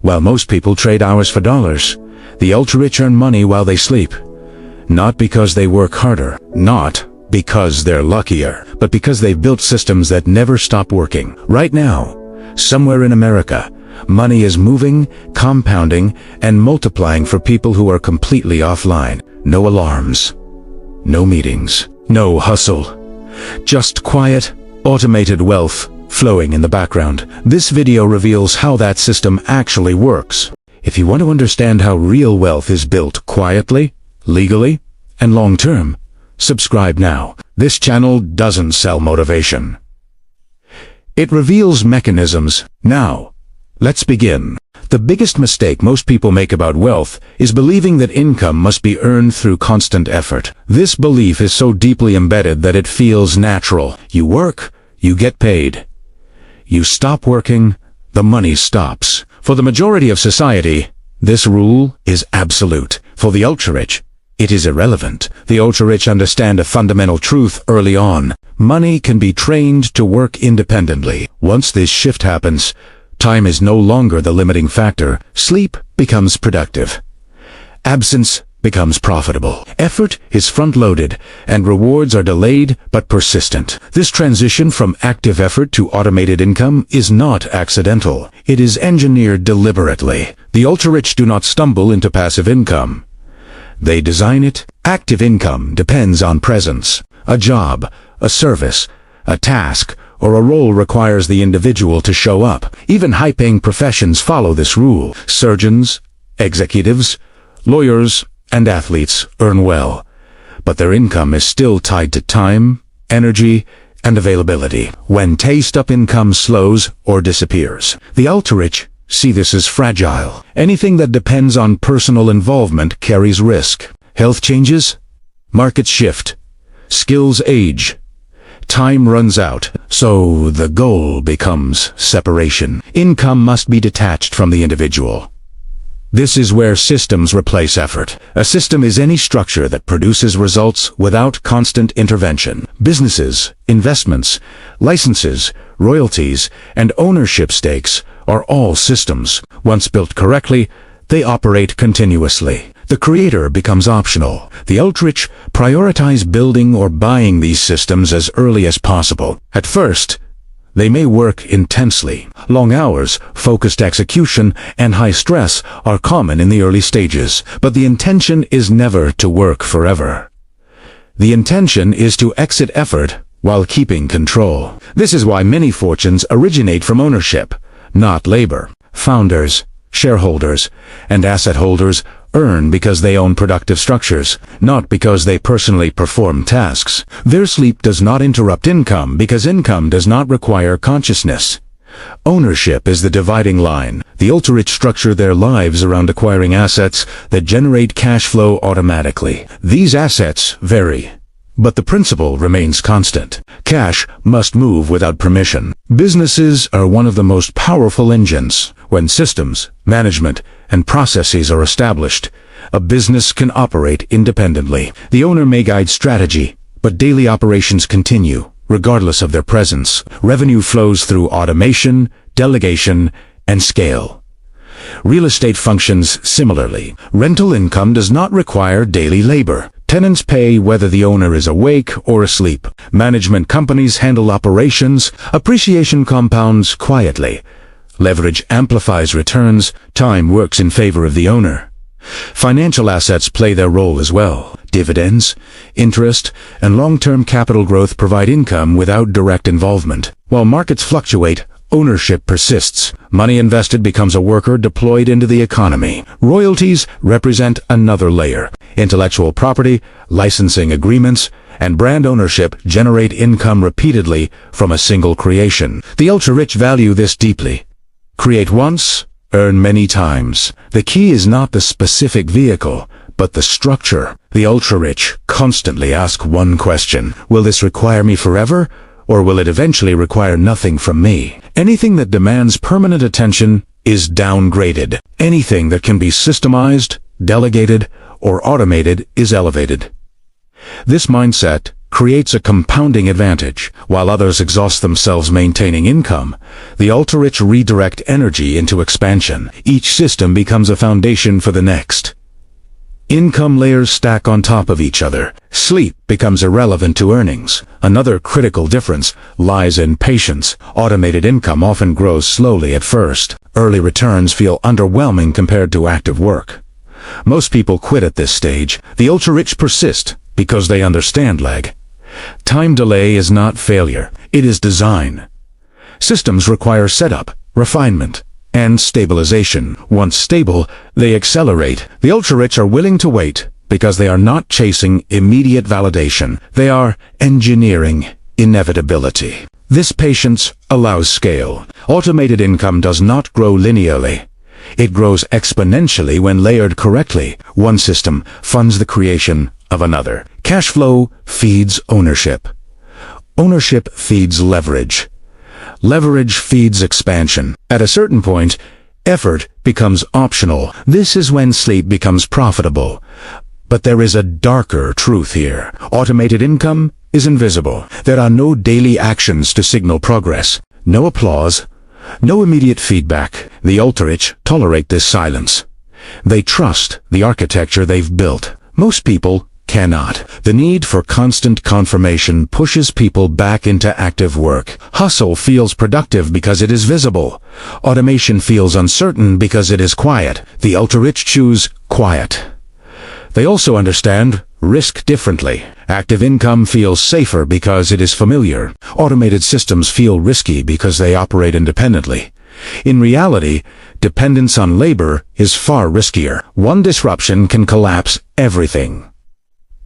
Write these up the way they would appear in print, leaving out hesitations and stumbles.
While most people trade hours for dollars, the ultra-rich earn money while they sleep. Not because they work harder, not because they're luckier, but because they've built systems that never stop working. Right now, somewhere in America, money is moving, compounding, and multiplying for people who are completely offline. No alarms, no meetings, no hustle. Just quiet, automated wealth flowing in the background. This video reveals how that system actually works. If you want to understand how real wealth is built quietly, legally, and long-term, subscribe now. This channel doesn't sell motivation. It reveals mechanisms. Now, let's begin. The biggest mistake most people make about wealth is believing that income must be earned through constant effort. This belief is so deeply embedded that it feels natural. You work, you get paid. You stop working, the money stops. For the majority of society, this rule is absolute. For the ultra-rich, it is irrelevant. The ultra-rich understand a fundamental truth early on. Money can be trained to work independently. Once this shift happens, time is no longer the limiting factor. Sleep becomes productive. Absence becomes profitable. Effort is front-loaded, and rewards are delayed but persistent. This transition from active effort to automated income is not accidental. It is engineered deliberately. The ultra-rich do not stumble into passive income. They design it. Active income depends on presence. A job, a service, a task, or a role requires the individual to show up. Even high-paying professions follow this rule. Surgeons, executives, lawyers, and athletes earn well, but their income is still tied to time, energy, and availability. When taste-up income slows or disappears, the ultra-rich see this as fragile. Anything that depends on personal involvement carries risk. Health changes, markets shift, skills age, time runs out, so the goal becomes separation. Income must be detached from the individual. This is where systems replace effort. A system is any structure that produces results without constant intervention. Businesses, investments, licenses, royalties, and ownership stakes are all systems. Once built correctly, they operate continuously. The creator becomes optional. The ultra-rich prioritize building or buying these systems as early as possible. At first, they may work intensely. Long hours, focused execution, and high stress are common in the early stages, but the intention is never to work forever. The intention is to exit effort while keeping control. This is why many fortunes originate from ownership, not labor. Founders, shareholders, and asset holders earn because they own productive structures, not because they personally perform tasks. Their sleep does not interrupt income because income does not require consciousness. Ownership is the dividing line. The ultra-rich structure their lives around acquiring assets that generate cash flow automatically. These assets vary, but the principle remains constant. Cash must move without permission. Businesses are one of the most powerful engines. When systems, management, and processes are established, a business can operate independently. The owner may guide strategy, but daily operations continue, regardless of their presence. Revenue flows through automation, delegation, and scale. Real estate functions similarly. Rental income does not require daily labor. Tenants pay whether the owner is awake or asleep. Management companies handle operations. Appreciation compounds quietly. Leverage amplifies returns. Time works in favor of the owner. Financial assets play their role as well. Dividends, interest, and long-term capital growth provide income without direct involvement. While markets fluctuate, ownership persists. Money invested becomes a worker deployed into the economy. Royalties represent another layer. Intellectual property, licensing agreements, and brand ownership generate income repeatedly from a single creation. The ultra-rich value this deeply. Create once, earn many times. The key is not the specific vehicle, but the structure. The ultra-rich constantly ask one question: will this require me forever, or will it eventually require nothing from me? Anything that demands permanent attention is downgraded. Anything that can be systemized, delegated, or automated is elevated. This mindset creates a compounding advantage. While others exhaust themselves maintaining income, the ultra-rich redirect energy into expansion. Each system becomes a foundation for the next. Income layers stack on top of each other. Sleep becomes irrelevant to earnings. Another critical difference lies in patience. Automated income often grows slowly at first. Early returns feel underwhelming compared to active work. Most people quit at this stage. The ultra-rich persist because they understand lag. Time delay is not failure. It is design. Systems require setup, refinement, and stabilization. Once stable, they accelerate. The ultra-rich are willing to wait because they are not chasing immediate validation. They are engineering inevitability. This patience allows scale. Automated income does not grow linearly. It grows exponentially when layered correctly. One system funds the creation of another. Cash flow feeds ownership. Ownership feeds leverage. Leverage feeds expansion. At a certain point, effort becomes optional. This is when sleep becomes profitable. But there is a darker truth here. Automated income is invisible. There are no daily actions to signal progress. No applause. No immediate feedback. The ultra-rich tolerate this silence. They trust the architecture they've built. Most people cannot. The need for constant confirmation pushes people back into active work. Hustle feels productive because it is visible. Automation feels uncertain because it is quiet. The ultra-rich choose quiet. They also understand risk differently. Active income feels safer because it is familiar. Automated systems feel risky because they operate independently. In reality, dependence on labor is far riskier. One disruption can collapse everything.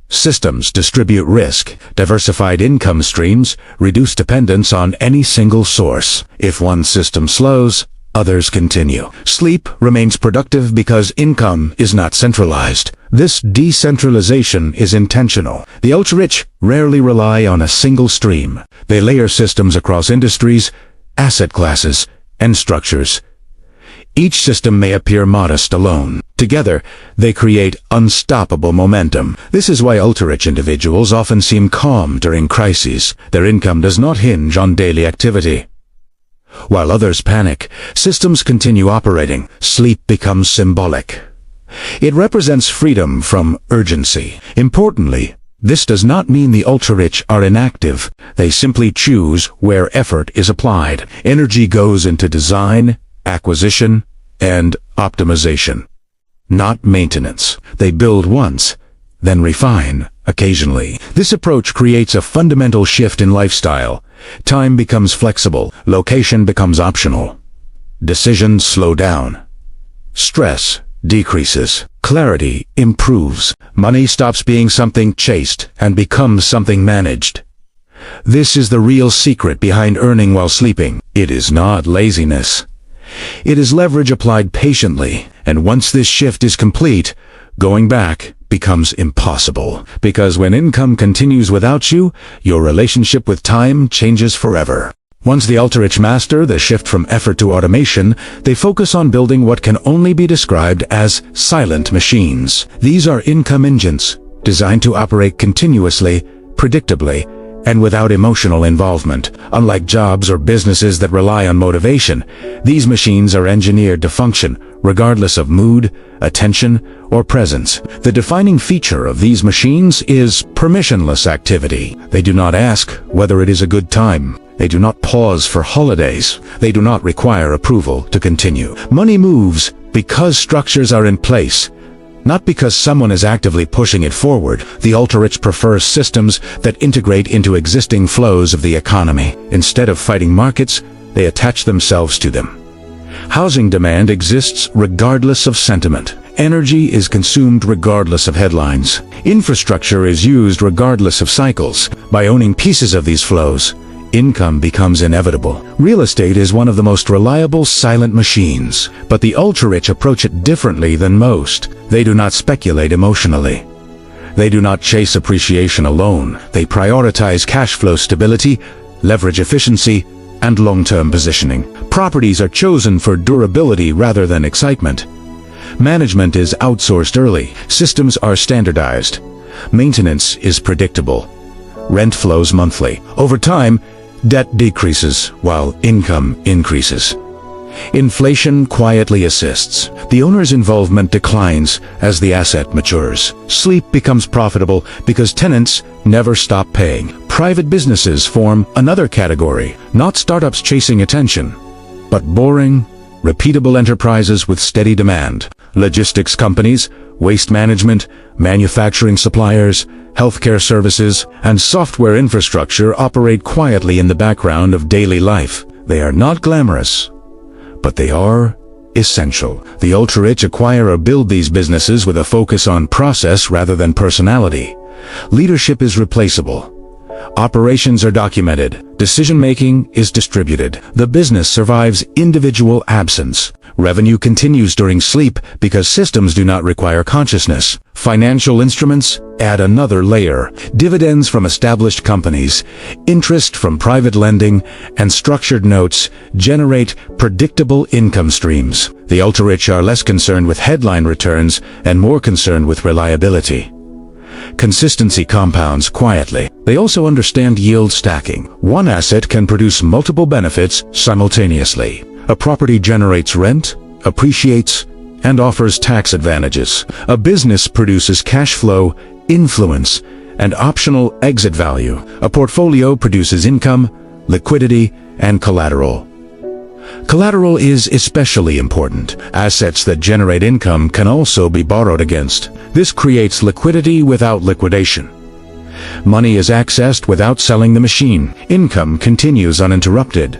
Systems distribute risk. Diversified income streams reduce dependence on any single source. If one system slows, others continue. Sleep remains productive because income is not centralized. This decentralization is intentional. The ultra-rich rarely rely on a single stream. They layer systems across industries, asset classes, and structures. Each system may appear modest alone. Together, they create unstoppable momentum. This is why ultra-rich individuals often seem calm during crises. Their income does not hinge on daily activity. While others panic, systems continue operating. Sleep becomes symbolic. It represents freedom from urgency. Importantly, this does not mean the ultra-rich are inactive. They simply choose where effort is applied. Energy goes into design, acquisition, and optimization, not maintenance. They build once, then refine occasionally. This approach creates a fundamental shift in lifestyle. Time becomes flexible. Location becomes optional. Decisions slow down. Stress decreases. Clarity improves. Money stops being something chased and becomes something managed. This is the real secret behind earning while sleeping. It is not laziness. It is leverage applied patiently, and once this shift is complete, going back becomes impossible. Because when income continues without you, your relationship with time changes forever. Once the ultra-rich master the shift from effort to automation, they focus on building what can only be described as silent machines. These are income engines, designed to operate continuously, predictably, and without emotional involvement. Unlike jobs or businesses that rely on motivation, these machines are engineered to function, regardless of mood, attention, or presence. The defining feature of these machines is permissionless activity. They do not ask whether it is a good time. They do not pause for holidays. They do not require approval to continue. Money moves because structures are in place, not because someone is actively pushing it forward. The ultra-rich prefers systems that integrate into existing flows of the economy. Instead of fighting markets, they attach themselves to them. Housing demand exists regardless of sentiment. Energy is consumed regardless of headlines. Infrastructure is used regardless of cycles. By owning pieces of these flows, income becomes inevitable. Real estate is one of the most reliable silent machines, but the ultra-rich approach it differently than most. They do not speculate emotionally. They do not chase appreciation alone. They prioritize cash flow stability, leverage efficiency, and long-term positioning. Properties are chosen for durability rather than excitement. Management is outsourced early. Systems are standardized. Maintenance is predictable. rent flows monthly. Over time, debt decreases while income increases. Inflation quietly assists. The owner's involvement declines as the asset matures. Sleep becomes profitable because tenants never stop paying. Private businesses form another category, not startups chasing attention, but boring, repeatable enterprises with steady demand. Logistics companies, waste management, manufacturing suppliers, healthcare services, and software infrastructure operate quietly in the background of daily life. They are not glamorous, but they are essential. The ultra-rich acquire or build these businesses with a focus on process rather than personality. Leadership is replaceable. Operations are documented. Decision-making is distributed. The business survives individual absence. Revenue continues during sleep because systems do not require consciousness. Financial instruments add another layer. Dividends from established companies, interest from private lending, and structured notes generate predictable income streams. The ultra-rich are less concerned with headline returns and more concerned with reliability. Consistency compounds quietly. They also understand yield stacking. One asset can produce multiple benefits simultaneously. A property generates rent, appreciates, and offers tax advantages. A business produces cash flow, influence, and optional exit value. A portfolio produces income, liquidity, and collateral. Collateral is especially important. Assets that generate income can also be borrowed against. This creates liquidity without liquidation. Money is accessed without selling the machine. Income continues uninterrupted.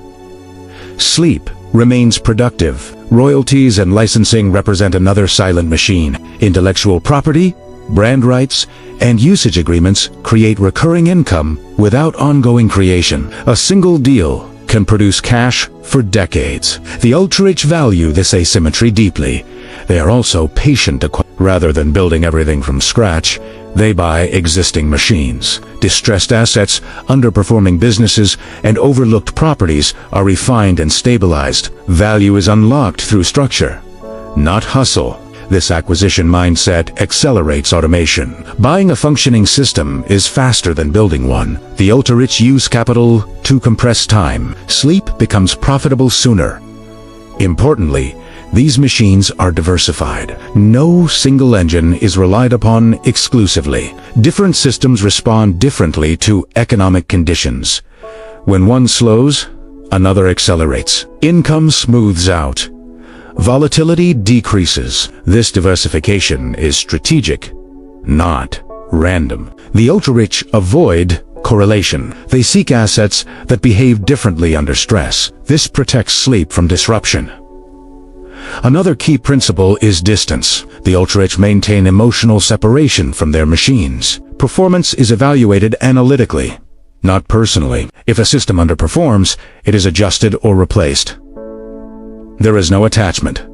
Sleep remains productive. Royalties and licensing represent another silent machine. Intellectual property, brand rights, and usage agreements create recurring income without ongoing creation. A single deal can produce cash for decades. The ultra-rich value this asymmetry deeply. They are also patient. Rather than building everything from scratch, they buy existing machines. Distressed assets, underperforming businesses, and overlooked properties are refined and stabilized. Value is unlocked through structure, not hustle. This acquisition mindset accelerates automation. Buying a functioning system is faster than building one. The ultra-rich use capital to compress time. Sleep becomes profitable sooner. Importantly, these machines are diversified. No single engine is relied upon exclusively. Different systems respond differently to economic conditions. When one slows, another accelerates. Income smooths out. Volatility decreases. This diversification is strategic, not random. The ultra-rich avoid correlation. They seek assets that behave differently under stress. This protects sleep from disruption. Another key principle is distance. The ultra-rich maintain emotional separation from their machines. Performance is evaluated analytically, not personally. If a system underperforms, it is adjusted or replaced. There is no attachment.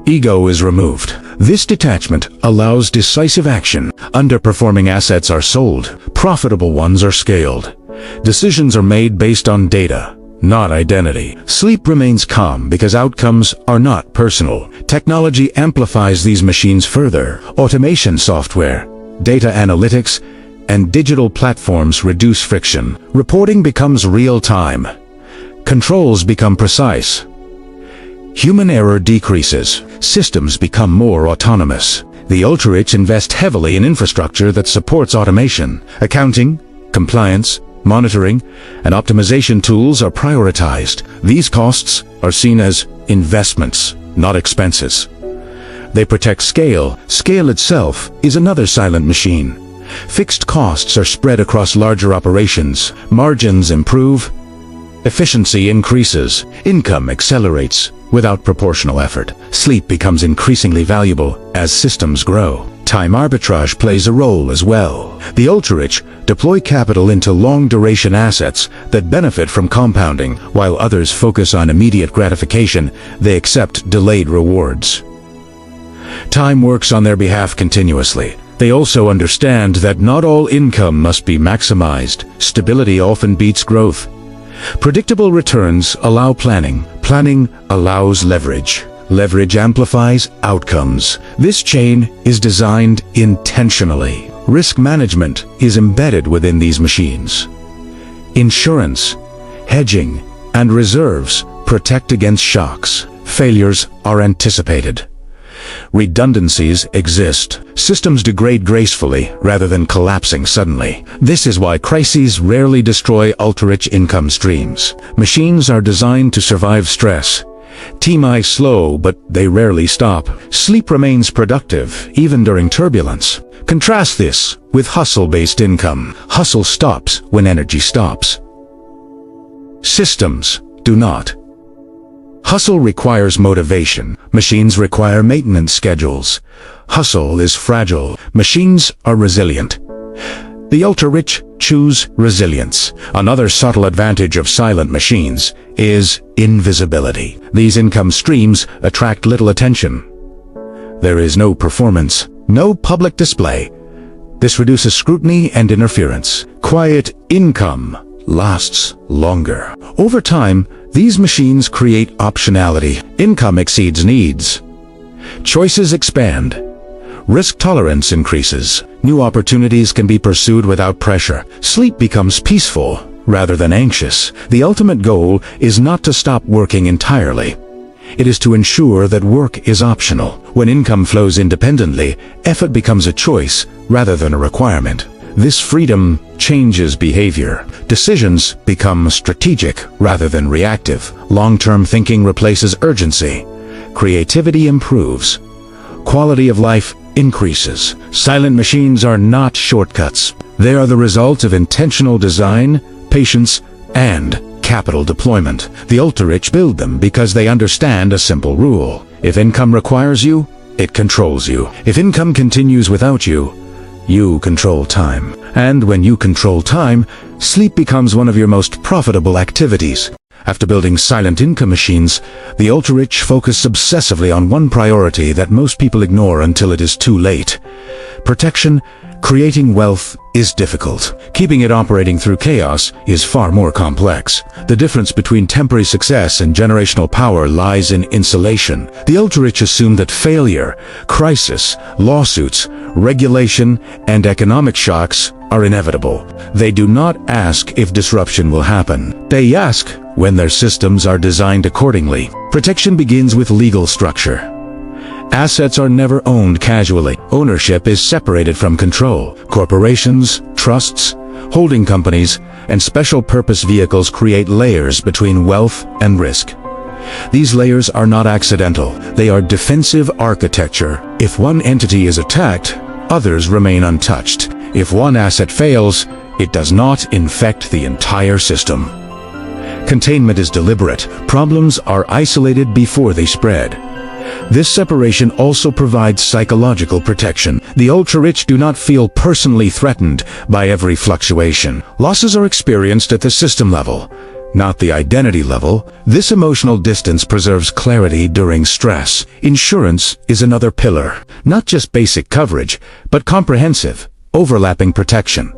Ego is removed. This detachment allows decisive action. Underperforming assets are sold. Profitable ones are scaled. Decisions are made based on data, not identity. Sleep remains calm because outcomes are not personal. Technology amplifies these machines further. Automation software, data analytics, and digital platforms reduce friction. Reporting becomes real-time. Controls become precise. Human error decreases. Systems become more autonomous. The ultra-rich invest heavily in infrastructure that supports automation. Accounting, compliance, monitoring, and optimization tools are prioritized. These costs are seen as investments, not expenses. They protect scale. Scale itself is another silent machine. Fixed costs are spread across larger operations. Margins improve. Efficiency increases. Income accelerates without proportional effort. Sleep becomes increasingly valuable as systems grow. Time arbitrage plays a role as well. The ultra-rich deploy capital into long-duration assets that benefit from compounding, while others focus on immediate gratification. They accept delayed rewards. Time works on their behalf continuously. They also understand that not all income must be maximized. Stability often beats growth. Predictable returns allow planning. Planning allows leverage. Leverage amplifies outcomes. This chain is designed intentionally. Risk management is embedded within these machines. Insurance, hedging, and reserves protect against shocks. Failures are anticipated. Redundancies exist. Systems degrade gracefully rather than collapsing suddenly. This is why crises rarely destroy ultra-rich income streams. Machines are designed to survive stress. TMI slow, but they rarely stop. Sleep remains productive, even during turbulence. Contrast this with hustle-based income. Hustle stops when energy stops. Systems do not. Hustle requires motivation. Machines require maintenance schedules. Hustle is fragile. Machines are resilient. The ultra-rich choose resilience. Another subtle advantage of silent machines is invisibility. These income streams attract little attention. There is no performance, no public display. This reduces scrutiny and interference. Quiet income lasts longer. Over time, these machines create optionality. Income exceeds needs. Choices expand. Risk tolerance increases. New opportunities can be pursued without pressure. Sleep becomes peaceful rather than anxious. The ultimate goal is not to stop working entirely. It is to ensure that work is optional. When income flows independently, effort becomes a choice rather than a requirement. This freedom changes behavior. Decisions become strategic rather than reactive. Long-term thinking replaces urgency. Creativity improves. Quality of life increases. Silent machines are not shortcuts. They are the result of intentional design, patience, and capital deployment. The ultra-rich build them because they understand a simple rule. If income requires you, it controls you. If income continues without you, you control time. And when you control time, sleep becomes one of your most profitable activities. After building silent income machines, the ultra-rich focus obsessively on one priority that most people ignore until it is too late. Protection. Creating wealth is difficult. Keeping it operating through chaos is far more complex. The difference between temporary success and generational power lies in insulation. The ultra-rich assume that failure, crisis, lawsuits, regulation, and economic shocks are inevitable. They do not ask if disruption will happen. They ask when their systems are designed accordingly. Protection begins with legal structure. Assets are never owned casually. Ownership is separated from control. Corporations, trusts, holding companies, and special purpose vehicles create layers between wealth and risk. These layers are not accidental. They are defensive architecture. If one entity is attacked, others remain untouched. If one asset fails, it does not infect the entire system. Containment is deliberate. Problems are isolated before they spread. This separation also provides psychological protection. The ultra-rich do not feel personally threatened by every fluctuation. Losses are experienced at the system level, not the identity level. This emotional distance preserves clarity during stress. Insurance is another pillar. Not just basic coverage, but comprehensive, overlapping protection.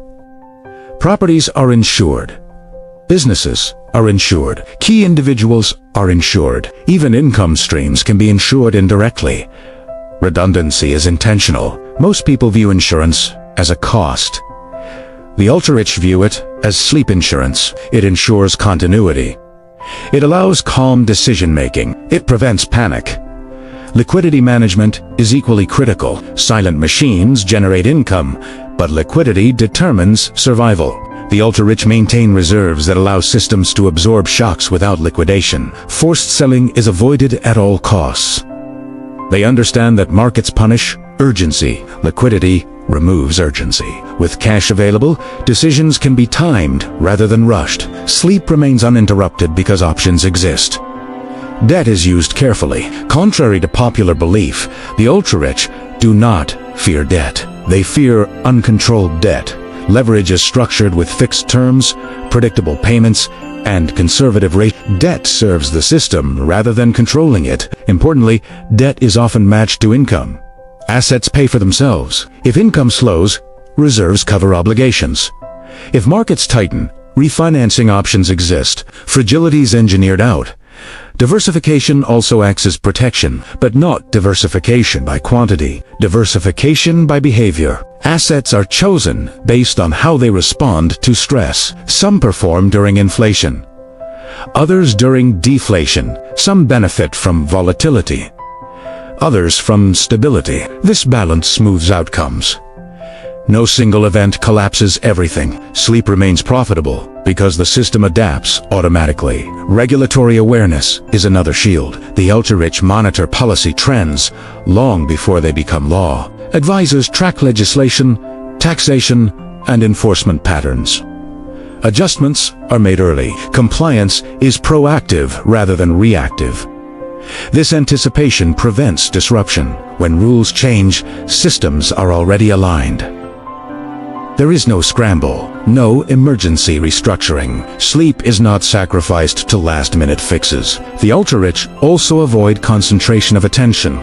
Properties are insured. Businesses are insured. Key individuals are insured. Even income streams can be insured indirectly. Redundancy is intentional. Most people view insurance as a cost. The ultra-rich view it as sleep insurance. It ensures continuity. It allows calm decision-making. It prevents panic. Liquidity management is equally critical. Silent machines generate income, but liquidity determines survival. The ultra-rich maintain reserves that allow systems to absorb shocks without liquidation. Forced selling is avoided at all costs. They understand that markets punish urgency. Liquidity removes urgency. With cash available, decisions can be timed rather than rushed. Sleep remains uninterrupted because options exist. Debt is used carefully. Contrary to popular belief, the ultra-rich do not fear debt. They fear uncontrolled debt. Leverage is structured with fixed terms, predictable payments, and conservative rate. Debt serves the system rather than controlling it. Importantly, debt is often matched to income. Assets pay for themselves. If income slows, reserves cover obligations. If markets tighten, refinancing options exist. Fragility is engineered out. Diversification also acts as protection, but not diversification by quantity, diversification by behavior. Assets are chosen based on how they respond to stress. Some perform during inflation, others during deflation. Some benefit from volatility, others from stability. This balance smooths outcomes. No single event collapses everything. Sleep remains profitable because the system adapts automatically. Regulatory awareness is another shield. The ultra-rich monitor policy trends long before they become law. Advisors track legislation, taxation, and enforcement patterns. Adjustments are made early. Compliance is proactive rather than reactive. This anticipation prevents disruption. When rules change, systems are already aligned. There is no scramble, no emergency restructuring. Sleep is not sacrificed to last-minute fixes. The ultra-rich also avoid concentration of attention.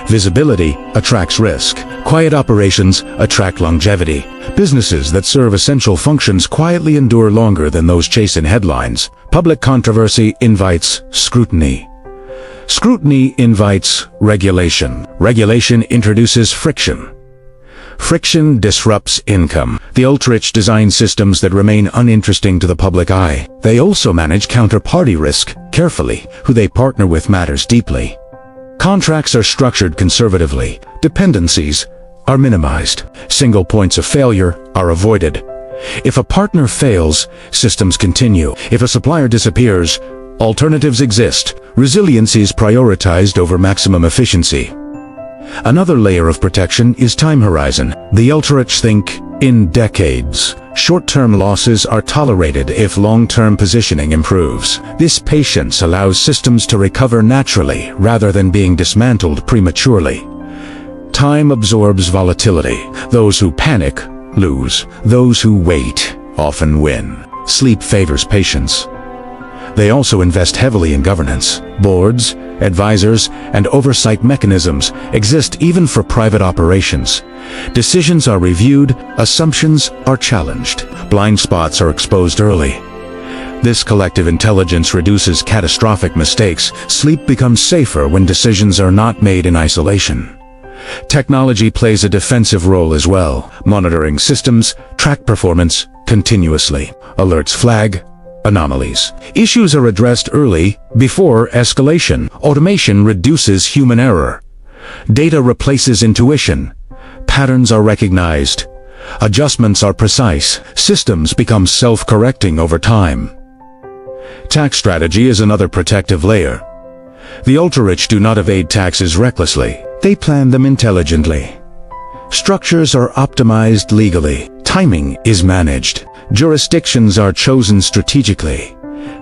Visibility attracts risk. Quiet operations attract longevity. Businesses that serve essential functions quietly endure longer than those chasing headlines. Public controversy invites scrutiny. Scrutiny invites regulation. Regulation introduces friction. Friction disrupts income. The ultra-rich design systems that remain uninteresting to the public eye. They also manage counterparty risk carefully. Who they partner with matters deeply. Contracts are structured conservatively. Dependencies are minimized. Single points of failure are avoided. If a partner fails, systems continue. If a supplier disappears, alternatives exist. Resilience is prioritized over maximum efficiency. Another layer of protection is time horizon. The ultra-rich think in decades. Short-term losses are tolerated if long-term positioning improves. This patience allows systems to recover naturally rather than being dismantled prematurely. Time absorbs volatility. Those who panic lose. Those who wait often win. Sleep favors patience. They also invest heavily in governance. Boards, advisors, and oversight mechanisms exist even for private operations. Decisions are reviewed, assumptions are challenged, blind spots are exposed early. This collective intelligence reduces catastrophic mistakes. Sleep becomes safer when decisions are not made in isolation. Technology plays a defensive role as well. Monitoring systems track performance continuously. Alerts flag anomalies. Issues are addressed early, before escalation. Automation reduces human error. Data replaces intuition. Patterns are recognized. Adjustments are precise. Systems become self-correcting over time. Tax strategy is another protective layer. The ultra-rich do not evade taxes recklessly. They plan them intelligently. Structures are optimized legally. Timing is managed. Jurisdictions are chosen strategically.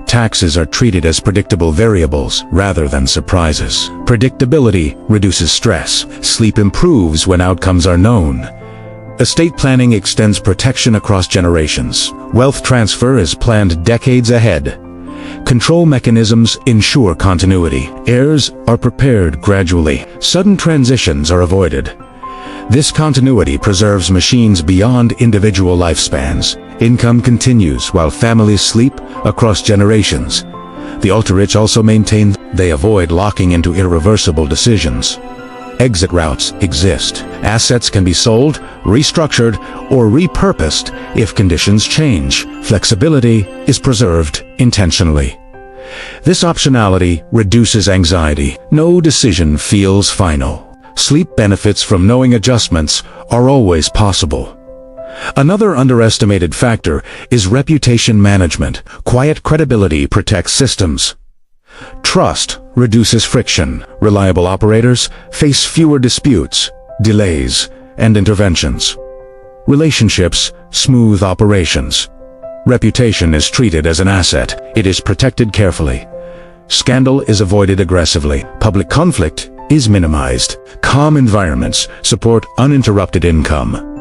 Taxes are treated as predictable variables rather than surprises. Predictability reduces stress. Sleep improves when outcomes are known. Estate planning extends protection across generations. Wealth transfer is planned decades ahead. Control mechanisms ensure continuity. Heirs are prepared gradually. Sudden transitions are avoided. This continuity preserves machines beyond individual lifespans. Income continues while families sleep across generations. The ultra-rich also maintain they avoid locking into irreversible decisions. Exit routes exist. Assets can be sold, restructured, or repurposed if conditions change. Flexibility is preserved intentionally. This optionality reduces anxiety. No decision feels final. Sleep benefits from knowing adjustments are always possible. Another underestimated factor is reputation management. Quiet credibility protects systems. Trust reduces friction. Reliable operators face fewer disputes, delays, and interventions. Relationships smooth operations. Reputation is treated as an asset. It is protected carefully. Scandal is avoided aggressively. Public conflict is minimized. Calm environments support uninterrupted income.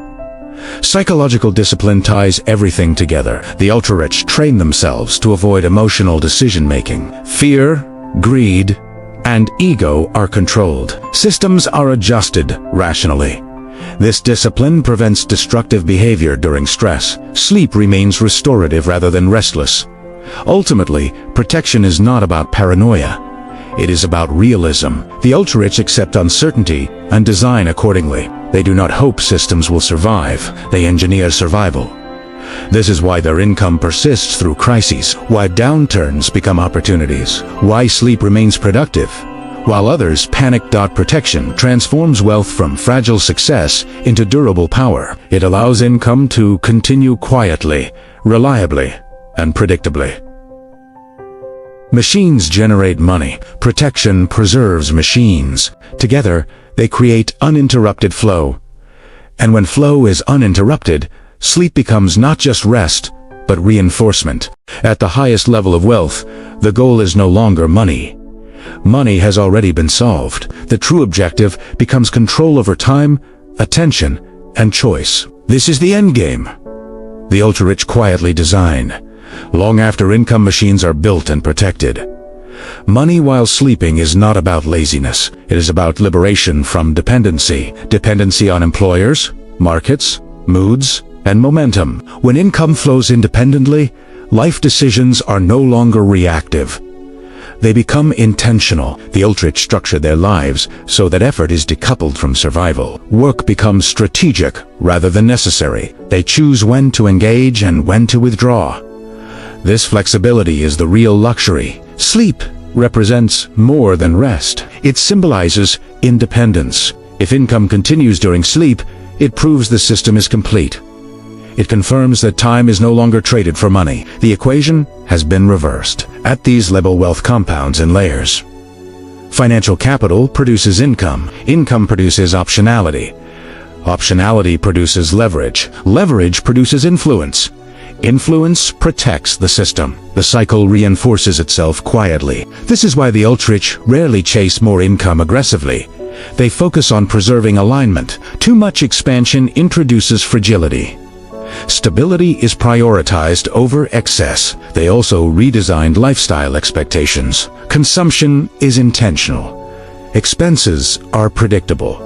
Psychological discipline ties everything together. The ultra-rich train themselves to avoid emotional decision-making. Fear, greed, and ego are controlled. Systems are adjusted rationally. This discipline prevents destructive behavior during stress. Sleep remains restorative rather than restless. Ultimately, protection is not about paranoia. It is about realism. The ultra-rich accept uncertainty and design accordingly. They do not hope systems will survive. They engineer survival. This is why their income persists through crises, why downturns become opportunities, why sleep remains productive. While others panic. Protection transforms wealth from fragile success into durable power. It allows income to continue quietly, reliably, and predictably. Machines generate money. Protection preserves machines. Together, they create uninterrupted flow. And when flow is uninterrupted, sleep becomes not just rest, but reinforcement. At the highest level of wealth, the goal is no longer money. Money has already been solved. The true objective becomes control over time, attention, and choice. This is the end game. The ultra-rich quietly design, long after income machines are built and protected. Money while sleeping is not about laziness. It is about liberation from dependency. Dependency on employers, markets, moods, and momentum. When income flows independently, life decisions are no longer reactive. They become intentional. The ultra-rich structure their lives so that effort is decoupled from survival. Work becomes strategic rather than necessary. They choose when to engage and when to withdraw. This flexibility is the real luxury. Sleep represents more than rest. It symbolizes independence. If income continues during sleep, it proves the system is complete. It confirms that time is no longer traded for money. The equation has been reversed. At these levels, wealth compounds in layers. Financial capital produces income. Income produces optionality. Optionality produces leverage. Leverage produces influence. Influence protects the system. The cycle reinforces itself quietly. This is why the ultra-rich rarely chase more income aggressively. They focus on preserving alignment. Too much expansion introduces fragility. Stability is prioritized over excess. They also redesigned lifestyle expectations. Consumption is intentional. Expenses are predictable.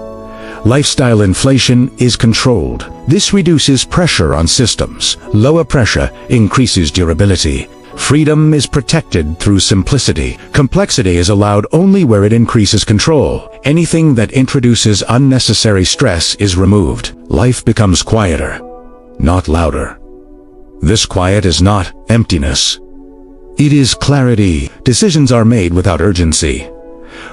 Lifestyle inflation is controlled. This reduces pressure on systems. Lower pressure increases durability. Freedom is protected through simplicity. Complexity is allowed only where it increases control. Anything that introduces unnecessary stress is removed. Life becomes quieter, not louder. This quiet is not emptiness. It is clarity. Decisions are made without urgency.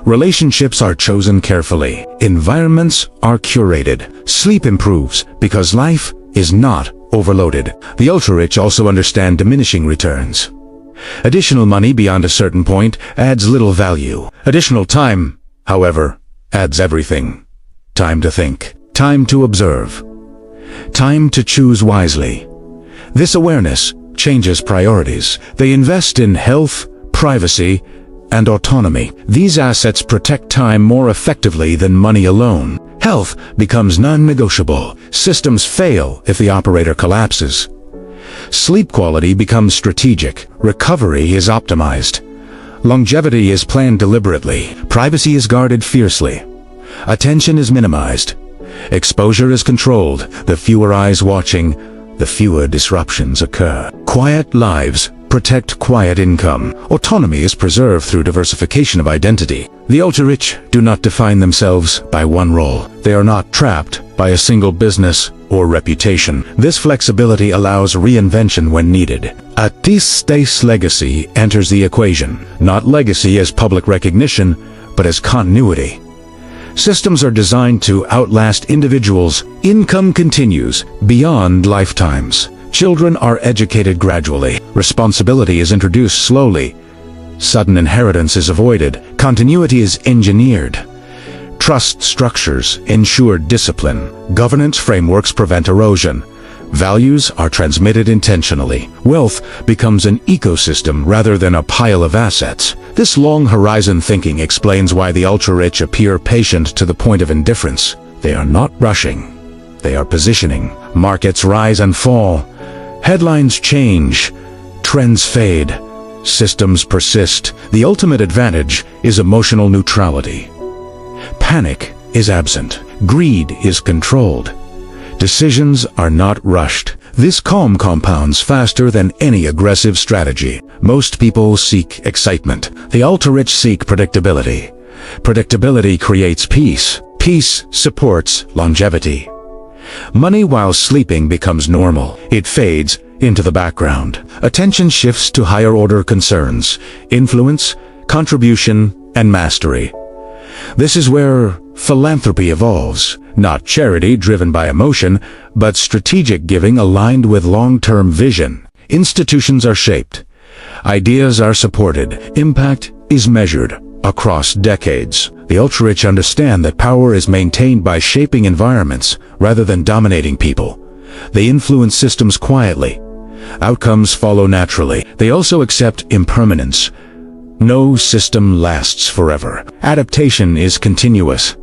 Relationships are chosen carefully. Environments are curated. Sleep improves because life is not overloaded. The ultra-rich also understand diminishing returns. Additional money beyond a certain point adds little value. Additional time, however, adds everything. Time to think. Time to observe. Time to choose wisely. This awareness changes priorities. They invest in health, privacy, and autonomy. These assets protect time more effectively than money alone. Health becomes non-negotiable. Systems fail if the operator collapses. Sleep quality becomes strategic. Recovery is optimized. Longevity is planned deliberately. Privacy is guarded fiercely. Attention is minimized. Exposure is controlled. The fewer eyes watching, the fewer disruptions occur. Quiet lives protect quiet income. Autonomy is preserved through diversification of identity. The ultra-rich do not define themselves by one role. They are not trapped by a single business or reputation. This flexibility allows reinvention when needed. A this legacy enters the equation. Not legacy as public recognition, but as continuity. Systems are designed to outlast individuals. Income continues beyond lifetimes. Children are educated gradually. Responsibility is introduced slowly. Sudden inheritance is avoided. Continuity is engineered. Trust structures ensure discipline. Governance frameworks prevent erosion. Values are transmitted intentionally. Wealth becomes an ecosystem rather than a pile of assets. This long-horizon thinking explains why the ultra-rich appear patient to the point of indifference. They are not rushing. They are positioning. Markets rise and fall. Headlines change. Trends fade. Systems persist. The ultimate advantage is emotional neutrality. Panic is absent. Greed is controlled. Decisions are not rushed. This calm compounds faster than any aggressive strategy. Most people seek excitement. The ultra-rich seek predictability. Predictability creates peace. Peace supports longevity. Money while sleeping becomes normal. It fades into the background. Attention shifts to higher-order concerns, influence, contribution, and mastery. This is where philanthropy evolves, not charity driven by emotion, but strategic giving aligned with long-term vision. Institutions are shaped. Ideas are supported. Impact is measured across decades. The ultra-rich understand that power is maintained by shaping environments rather than dominating people. They influence systems quietly. Outcomes follow naturally. They also accept impermanence. No system lasts forever. Adaptation is continuous.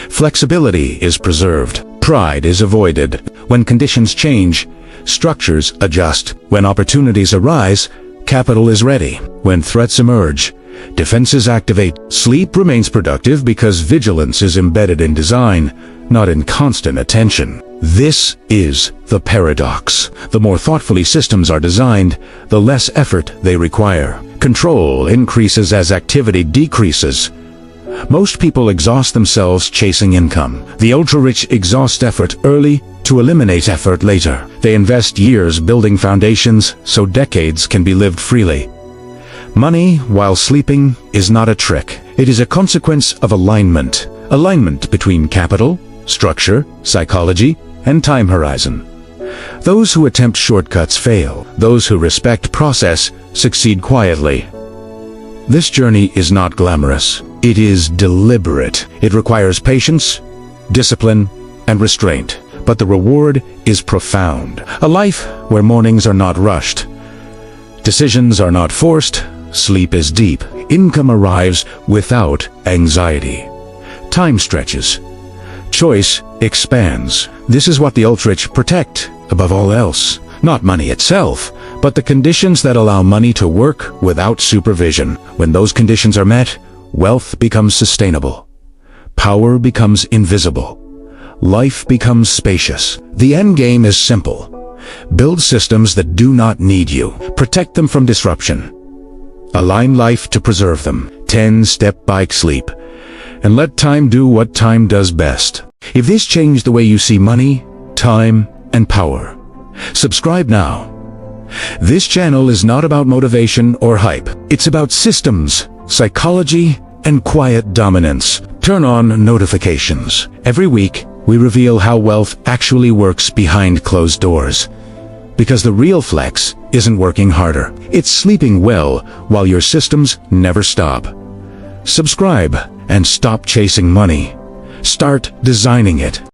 Flexibility is preserved. Pride is avoided. When conditions change, structures adjust. When opportunities arise, capital is ready. When threats emerge, defenses activate. Sleep remains productive because vigilance is embedded in design, not in constant attention. This is the paradox. The more thoughtfully systems are designed, the less effort they require. Control increases as activity decreases. Most people exhaust themselves chasing income. The ultra-rich exhaust effort early to eliminate effort later. They invest years building foundations so decades can be lived freely. Money while sleeping is not a trick. It is a consequence of alignment. Alignment between capital, structure, psychology, and time horizon. Those who attempt shortcuts fail. Those who respect process succeed quietly. This journey is not glamorous. It is deliberate. It requires patience, discipline, and restraint. But the reward is profound. A life where mornings are not rushed. Decisions are not forced. Sleep is deep. Income arrives without anxiety. Time stretches. Choice expands. This is what the ultra-rich protect above all else. Not money itself, but the conditions that allow money to work without supervision. When those conditions are met, wealth becomes sustainable. Power becomes invisible. Life becomes spacious. The end game is simple. Build systems that do not need you. Protect them from disruption. Align life to preserve them. 10-step bike sleep. And let time do what time does best. If this changed the way you see money, time, and power, subscribe now. This channel is not about motivation or hype. It's about systems, psychology, and quiet dominance. Turn on notifications. Every week, we reveal how wealth actually works behind closed doors. Because the real flex isn't working harder. It's sleeping well while your systems never stop. Subscribe and stop chasing money. Start designing it.